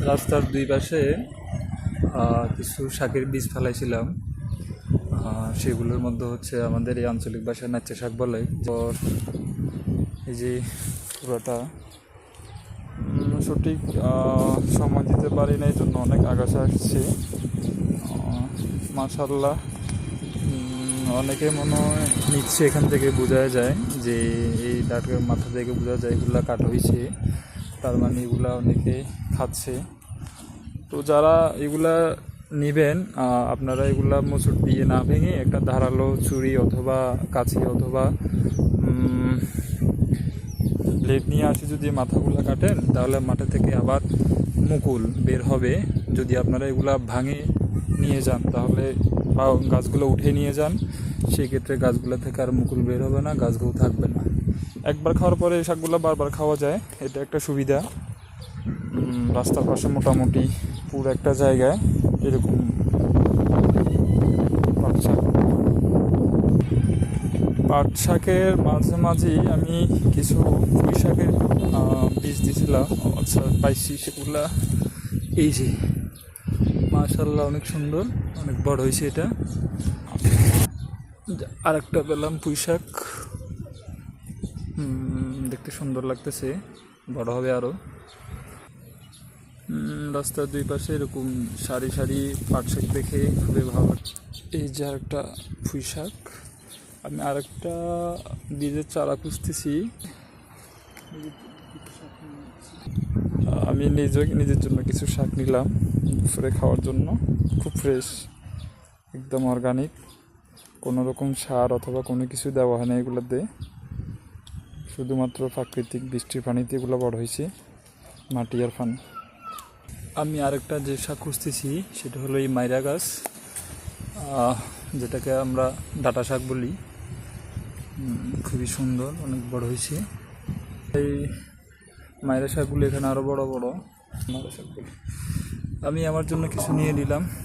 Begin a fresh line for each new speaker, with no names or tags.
রাস্তার দুই পাশে কিছু শাকের বীজ ফেলাইছিলাম। সেগুলোর মধ্যে হচ্ছে আমাদের এই আঞ্চলিক ভাষায় নাচ্চা শাক বলে। তো এই যে পুরোটা সঠিক সময় দিতে পারি না, এই জন্য অনেক আগাছা আসছে। মাশাআল্লাহ, অনেকে মনে হয় নিচ্ছে, এখান থেকে বোঝা যায় যে এই ডাটের মাথা থেকে বোঝা যায় এগুলা কাট হয়েছে, তার মানে এগুলা অনেকে খাচ্ছে। তো যারা এগুলা নেবেন, আপনারা এগুলা মোচড় দিয়ে না ভেঙে একটা ধারালো ছুরি অথবা কাছি অথবা ব্লেড নিয়ে আসি যদি মাথাগুলো কাটেন, তাহলে মাথা থেকে আবার মুকুল বের হবে। যদি আপনারা এগুলা ভাঙে নিয়ে যান তাহলে, বা গাছগুলো উঠে নিয়ে যান, সেক্ষেত্রে গাছগুলো থেকে আর মুকুল বের হবে না, গাছগুলো থাকবে না। একবার খাওয়ার পরে এই শাকগুলো বারবার খাওয়া যায়, এটা একটা সুবিধা। রাস্তার পাশে মোটামুটি পুরো একটা জায়গায় এরকম পাট শাকের মাঝে মাঝেই আমি কিছু পুঁই শাকের বীজ দিয়েছিলাম। আচ্ছা, পাইছি সেগুলা। এই যে মাশাআল্লাহ, অনেক সুন্দর, অনেক বড় হয়েছে এটা। আর একটা পেলাম পুঁই শাক, দেখতে সুন্দর লাগতেছে, বড় হবে আরও। রাস্তার দুই পাশে এরকম সারি সারি পাট শাক দেখে খুবই ভালো লাগছে। এই যে আরেকটা পুঁই শাক, আমি আরেকটা বীজের চারা খুঁজতেছি। আমি নিজের জন্য কিছু শাক নিলাম দুপুরে খাওয়ার জন্য। খুব ফ্রেশ, একদম অর্গানিক, কোনো রকম সার অথবা কোনো কিছু দেওয়া হয় না এগুলোতে, শুধুমাত্র প্রাকৃতিক বৃষ্টির পানিতে এগুলো বড় হয়েছে, মাটি আর পানি। আমি আরেকটা যে শাক খুঁজতেছি সেটা হলো এই মাইরা গাছ, যেটাকে আমরা ডাঁটা শাক বলি। খুবই সুন্দর, অনেক বড় হয়েছে। এই মাইরা শাকগুলো এখানে আরও বড় বড় মাইরা শাকগুলো। আমি আমার জন্য কিছু নিয়ে নিলাম।